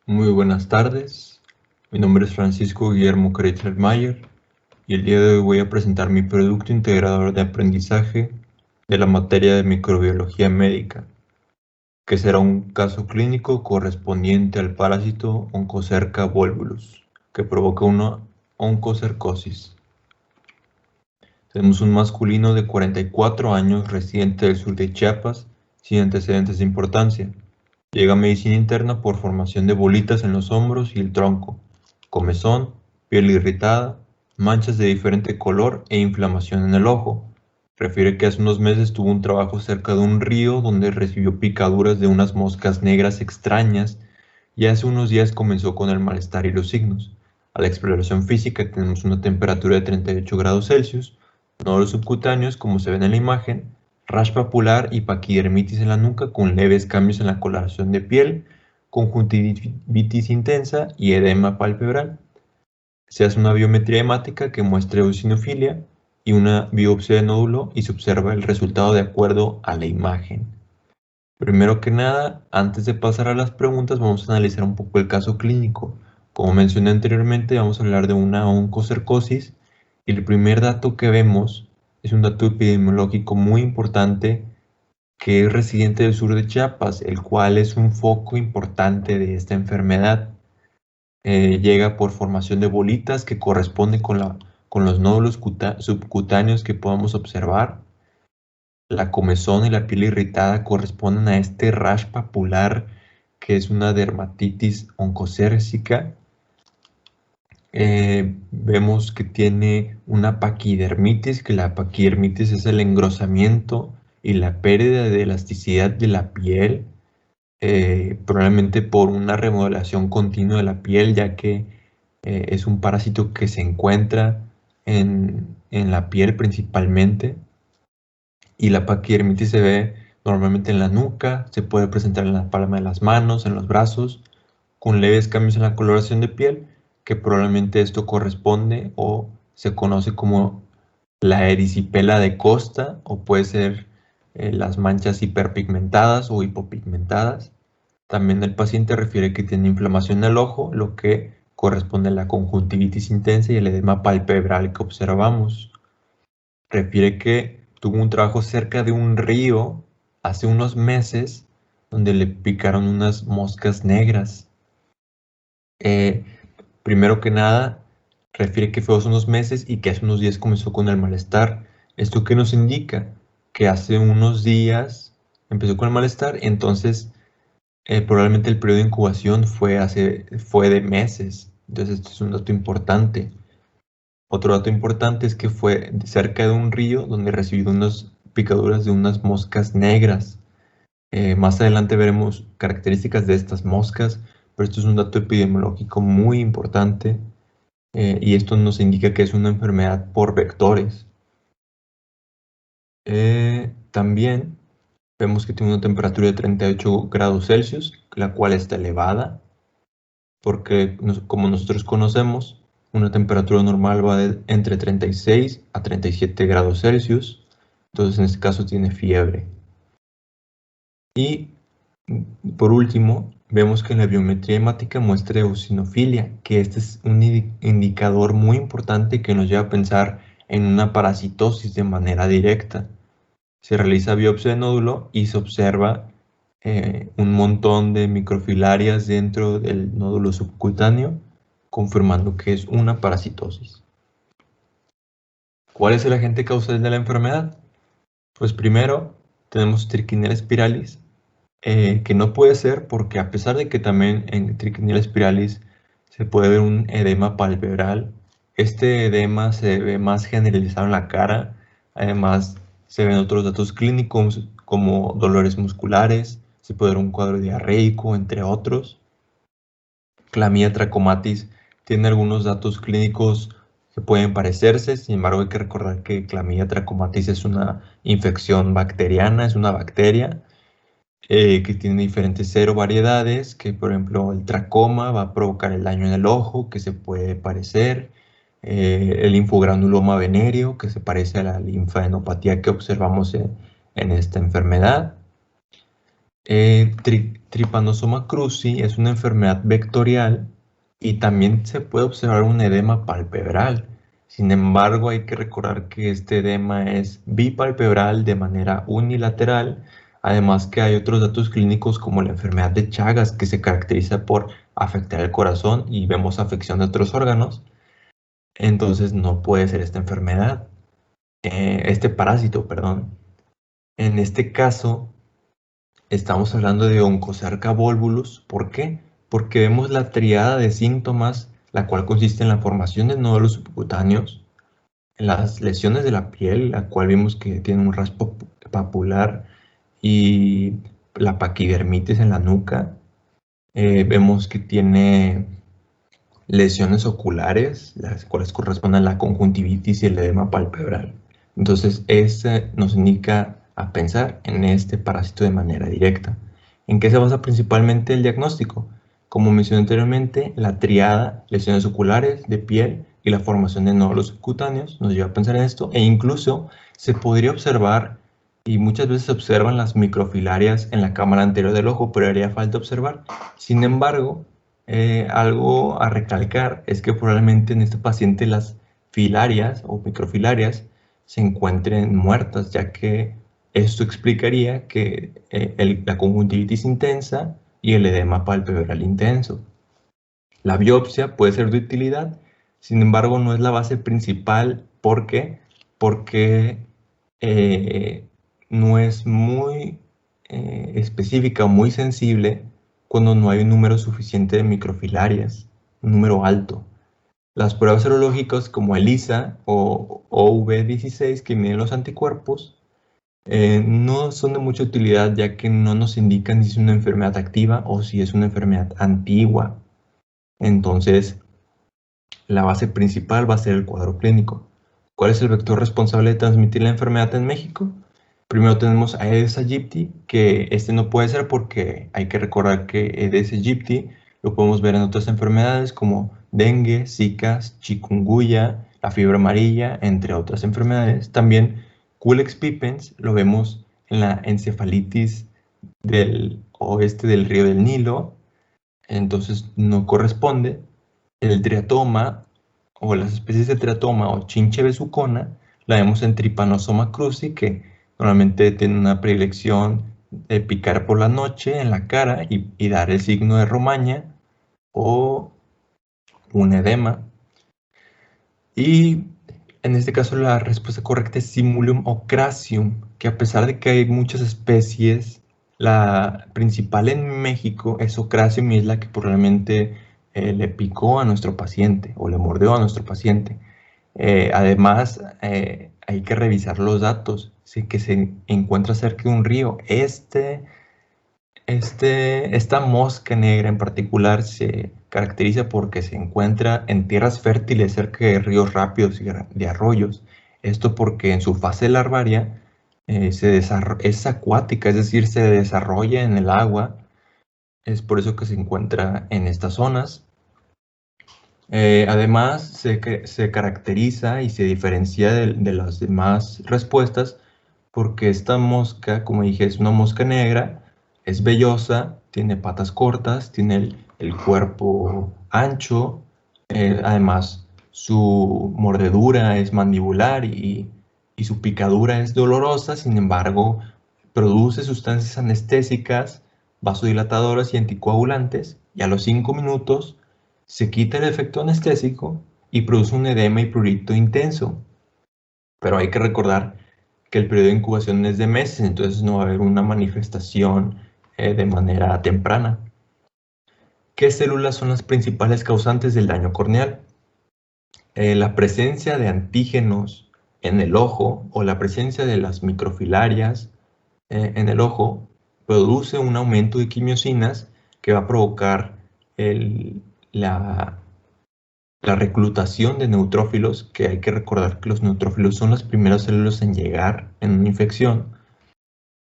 Muy buenas tardes, mi nombre es Francisco Guillermo Kreitzer-Mayer y el día de hoy voy a presentar mi producto integrador de aprendizaje de la materia de microbiología médica, que será un caso clínico correspondiente al parásito Onchocerca volvulus, que provoca una oncocercosis. Tenemos un masculino de 44 años residente del sur de Chiapas, sin antecedentes de importancia. Llega a medicina interna por formación de bolitas en los hombros y el tronco, comezón, piel irritada, manchas de diferente color e inflamación en el ojo. Refiere que hace unos meses tuvo un trabajo cerca de un río donde recibió picaduras de unas moscas negras extrañas y hace unos días comenzó con el malestar y los signos. A la exploración física tenemos una temperatura de 38 grados Celsius, nódulos subcutáneos como se ve en la imagen, rash papular y paquidermitis en la nuca con leves cambios en la coloración de piel, conjuntivitis intensa y edema palpebral. Se hace una biometría hemática que muestra eosinofilia y una biopsia de nódulo y se observa el resultado de acuerdo a la imagen. Primero que nada, antes de pasar a las preguntas, vamos a analizar un poco el caso clínico. Como mencioné anteriormente, vamos a hablar de una oncocercosis y el primer dato que vemos es un dato epidemiológico muy importante que es residente del sur de Chiapas, el cual es un foco importante de esta enfermedad. Llega por formación de bolitas que corresponde con los nódulos subcutáneos que podamos observar. La comezón y la piel irritada corresponden a este rash papular que es una dermatitis oncocércica. Vemos que tiene una paquidermitis, que la paquidermitis es el engrosamiento y la pérdida de elasticidad de la piel, probablemente por una remodelación continua de la piel, ya que es un parásito que se encuentra en la piel principalmente. Y la paquidermitis se ve normalmente en la nuca, se puede presentar en la palma de las manos, en los brazos, con leves cambios en la coloración de piel, que probablemente esto corresponde o se conoce como la erisipela de Costa, o puede ser las manchas hiperpigmentadas o hipopigmentadas. También el paciente refiere que tiene inflamación en el ojo, lo que corresponde a la conjuntivitis intensa y el edema palpebral que observamos. Refiere que tuvo un trabajo cerca de un río hace unos meses donde le picaron unas moscas negras. Primero que nada, refiere que fue hace unos meses y que hace unos días comenzó con el malestar. ¿Esto qué nos indica? Que hace unos días empezó con el malestar, entonces probablemente el periodo de incubación fue de meses. Entonces esto es un dato importante. Otro dato importante es que fue cerca de un río donde recibió unas picaduras de unas moscas negras. Más adelante veremos características de estas moscas, pero esto es un dato epidemiológico muy importante y esto nos indica que es una enfermedad por vectores. También vemos que tiene una temperatura de 38 grados Celsius, la cual está elevada, porque como nosotros conocemos, una temperatura normal va entre 36 a 37 grados Celsius, entonces en este caso tiene fiebre. Y por último, vemos que en la biometría hemática muestra eosinofilia, que este es un indicador muy importante que nos lleva a pensar en una parasitosis de manera directa. Se realiza biopsia de nódulo y se observa un montón de microfilarias dentro del nódulo subcutáneo, confirmando que es una parasitosis. ¿Cuál es el agente causal de la enfermedad? Pues primero tenemos Trichinella spiralis, que no puede ser porque a pesar de que también en Trichinella spiralis se puede ver un edema palpebral, este edema se ve más generalizado en la cara, además se ven otros datos clínicos como dolores musculares, se puede ver un cuadro diarreico, entre otros. Clamidia trachomatis tiene algunos datos clínicos que pueden parecerse, sin embargo hay que recordar que Clamidia trachomatis es una infección bacteriana, es una bacteria que tiene diferentes serovariedades, que por ejemplo el tracoma va a provocar el daño en el ojo, que se puede parecer, el linfogranuloma venéreo, que se parece a la linfadenopatía que observamos en esta enfermedad. Trypanosoma cruzi es una enfermedad vectorial y también se puede observar un edema palpebral. Sin embargo, hay que recordar que este edema es bipalpebral de manera unilateral, además que hay otros datos clínicos como la enfermedad de Chagas, que se caracteriza por afectar el corazón y vemos afección de otros órganos. Entonces no puede ser esta enfermedad, este parásito, perdón. En este caso, estamos hablando de Onchocerca volvulus. ¿Por qué? Porque vemos la triada de síntomas, la cual consiste en la formación de nódulos subcutáneos, en las lesiones de la piel, la cual vimos que tiene un raspo papular y la paquidermitis en la nuca. Vemos que tiene lesiones oculares, las cuales corresponden a la conjuntivitis y el edema palpebral. Entonces, este nos indica a pensar en este parásito de manera directa. ¿En qué se basa principalmente el diagnóstico? Como mencioné anteriormente, la triada, lesiones oculares, de piel y la formación de nódulos subcutáneos nos lleva a pensar en esto, e incluso se podría observar, y muchas veces se observan las microfilarias en la cámara anterior del ojo, pero haría falta observar. Sin embargo, algo a recalcar es que probablemente en este paciente las filarias o microfilarias se encuentren muertas, ya que esto explicaría que la conjuntivitis intensa y el edema palpebral intenso. La biopsia puede ser de utilidad, sin embargo no es la base principal. ¿Por qué? Porque no es muy específica o muy sensible cuando no hay un número suficiente de microfilarias, un número alto. Las pruebas serológicas como ELISA o OV16 que miden los anticuerpos no son de mucha utilidad, ya que no nos indican si es una enfermedad activa o si es una enfermedad antigua. Entonces, la base principal va a ser el cuadro clínico. ¿Cuál es el vector responsable de transmitir la enfermedad en México? Primero tenemos a Aedes aegypti, que este no puede ser porque hay que recordar que Aedes aegypti lo podemos ver en otras enfermedades como dengue, zika, chikungunya, la fiebre amarilla, entre otras enfermedades. También Culex pipiens lo vemos en la encefalitis del oeste del río del Nilo, entonces no corresponde. El triatoma o las especies de triatoma o chinche besucona la vemos en Trypanosoma cruzi, que normalmente tiene una predilección de picar por la noche en la cara y dar el signo de romaña o un edema. Y en este caso la respuesta correcta es Simulium ocracium, que a pesar de que hay muchas especies, la principal en México es ocracium y es la que probablemente le picó a nuestro paciente o le mordió a nuestro paciente. Además, hay que revisar los datos, que se encuentra cerca de un río. Esta mosca negra en particular se caracteriza porque se encuentra en tierras fértiles cerca de ríos rápidos y de arroyos. Esto porque en su fase larvaria es acuática, es decir, se desarrolla en el agua. Es por eso que se encuentra en estas zonas. Además, se caracteriza y se diferencia de las demás respuestas porque esta mosca, como dije, es una mosca negra, es vellosa, tiene patas cortas, tiene el cuerpo ancho, además su mordedura es mandibular y su picadura es dolorosa. Sin embargo, produce sustancias anestésicas, vasodilatadoras y anticoagulantes, y a los 5 minutos se quita el efecto anestésico y produce un edema y prurito intenso. Pero hay que recordar que el periodo de incubación es de meses, entonces no va a haber una manifestación de manera temprana. ¿Qué células son las principales causantes del daño corneal? La presencia de antígenos en el ojo o la presencia de las microfilarias en el ojo produce un aumento de quimiosinas que va a provocar la reclutación de neutrófilos, que hay que recordar que los neutrófilos son las primeras células en llegar en una infección.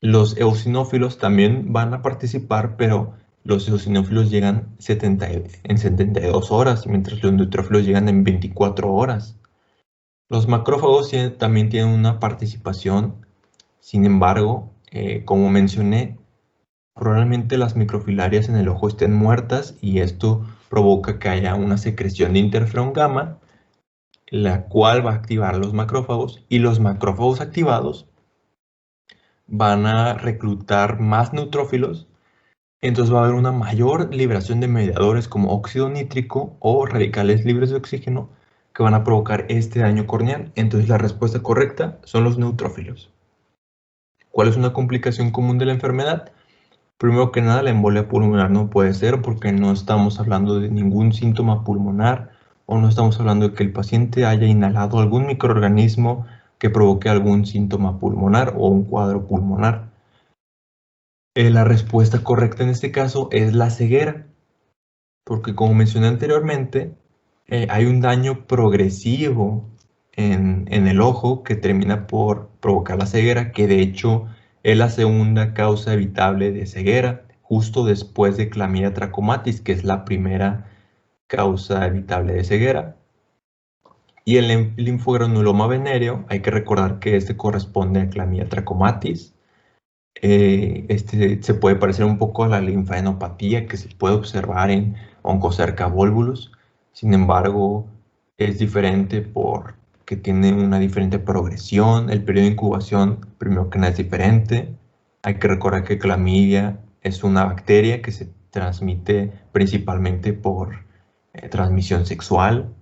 Los eosinófilos también van a participar, pero los eosinófilos llegan en 72 horas, mientras los neutrófilos llegan en 24 horas. Los macrófagos también tienen una participación, sin embargo, como mencioné, probablemente las microfilarias en el ojo estén muertas y esto provoca que haya una secreción de interferón gamma, la cual va a activar los macrófagos, y los macrófagos activados van a reclutar más neutrófilos. Entonces va a haber una mayor liberación de mediadores como óxido nítrico o radicales libres de oxígeno que van a provocar este daño corneal. Entonces la respuesta correcta son los neutrófilos. ¿Cuál es una complicación común de la enfermedad? Primero que nada, la embolia pulmonar no puede ser porque no estamos hablando de ningún síntoma pulmonar o no estamos hablando de que el paciente haya inhalado algún microorganismo que provoque algún síntoma pulmonar o un cuadro pulmonar. La respuesta correcta en este caso es la ceguera, porque como mencioné anteriormente, hay un daño progresivo en el ojo que termina por provocar la ceguera, que de hecho es la segunda causa evitable de ceguera, justo después de Clamidia trachomatis, que es la primera causa evitable de ceguera. Y el linfogranuloma venéreo, hay que recordar que este corresponde a Clamidia trachomatis. Este se puede parecer un poco a la linfadenopatía que se puede observar en Oncocerca volvulus. Sin embargo, es diferente porque tiene una diferente progresión. El periodo de incubación, primero que nada, es diferente. Hay que recordar que clamidia es una bacteria que se transmite principalmente por transmisión sexual.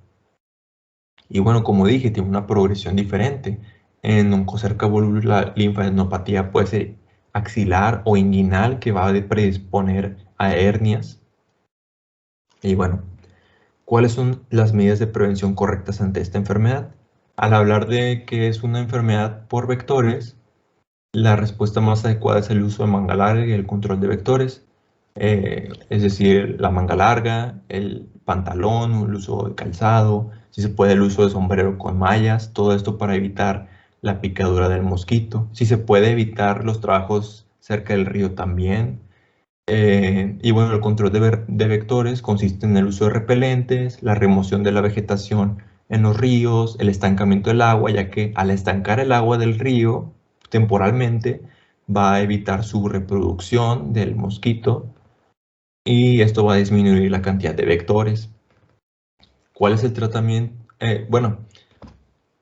Y bueno, como dije, tiene una progresión diferente. En Oncocerca volvulus la linfadenopatía puede ser axilar o inguinal, que va a predisponer a hernias. Y bueno, ¿cuáles son las medidas de prevención correctas ante esta enfermedad? Al hablar de que es una enfermedad por vectores, la respuesta más adecuada es el uso de manga larga y el control de vectores. Es decir, la manga larga, el pantalón, el uso de calzado, si se puede el uso de sombrero con mallas, todo esto para evitar la picadura del mosquito. Si se puede evitar los trabajos cerca del río también. Y bueno, el control de vectores consiste en el uso de repelentes, la remoción de la vegetación en los ríos, el estancamiento del agua, ya que al estancar el agua del río temporalmente va a evitar su reproducción del mosquito y esto va a disminuir la cantidad de vectores. ¿Cuál es el tratamiento? Bueno,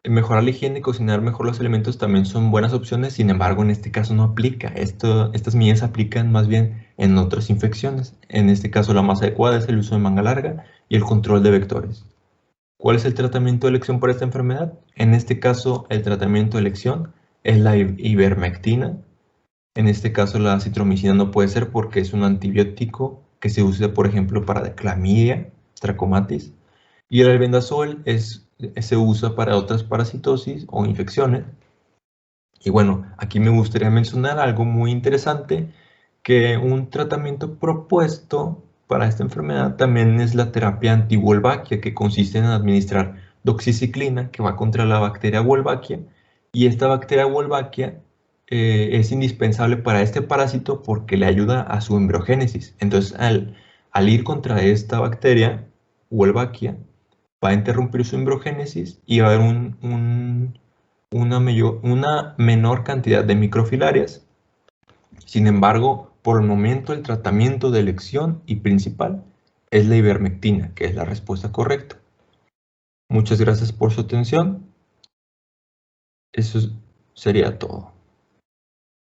mejorar la higiene y cocinar mejor los alimentos también son buenas opciones, sin embargo, en este caso no aplica. Estas medidas aplican más bien en otras infecciones. En este caso, la más adecuada es el uso de manga larga y el control de vectores. ¿Cuál es el tratamiento de elección para esta enfermedad? En este caso, el tratamiento de elección es la ivermectina. En este caso, la acitromicina no puede ser porque es un antibiótico que se usa, por ejemplo, para clamidia, trachomatis. Y el albendazol se usa para otras parasitosis o infecciones. Y bueno, aquí me gustaría mencionar algo muy interesante, que un tratamiento propuesto para esta enfermedad también es la terapia anti-Wolbachia, que consiste en administrar doxiciclina, que va contra la bacteria Wolbachia, y esta bacteria Wolbachia es indispensable para este parásito porque le ayuda a su embriogénesis. Entonces, al ir contra esta bacteria Wolbachia, va a interrumpir su embriogénesis y va a haber una menor cantidad de microfilarias. Sin embargo, por el momento el tratamiento de elección y principal es la ivermectina, que es la respuesta correcta. Muchas gracias por su atención. Eso sería todo.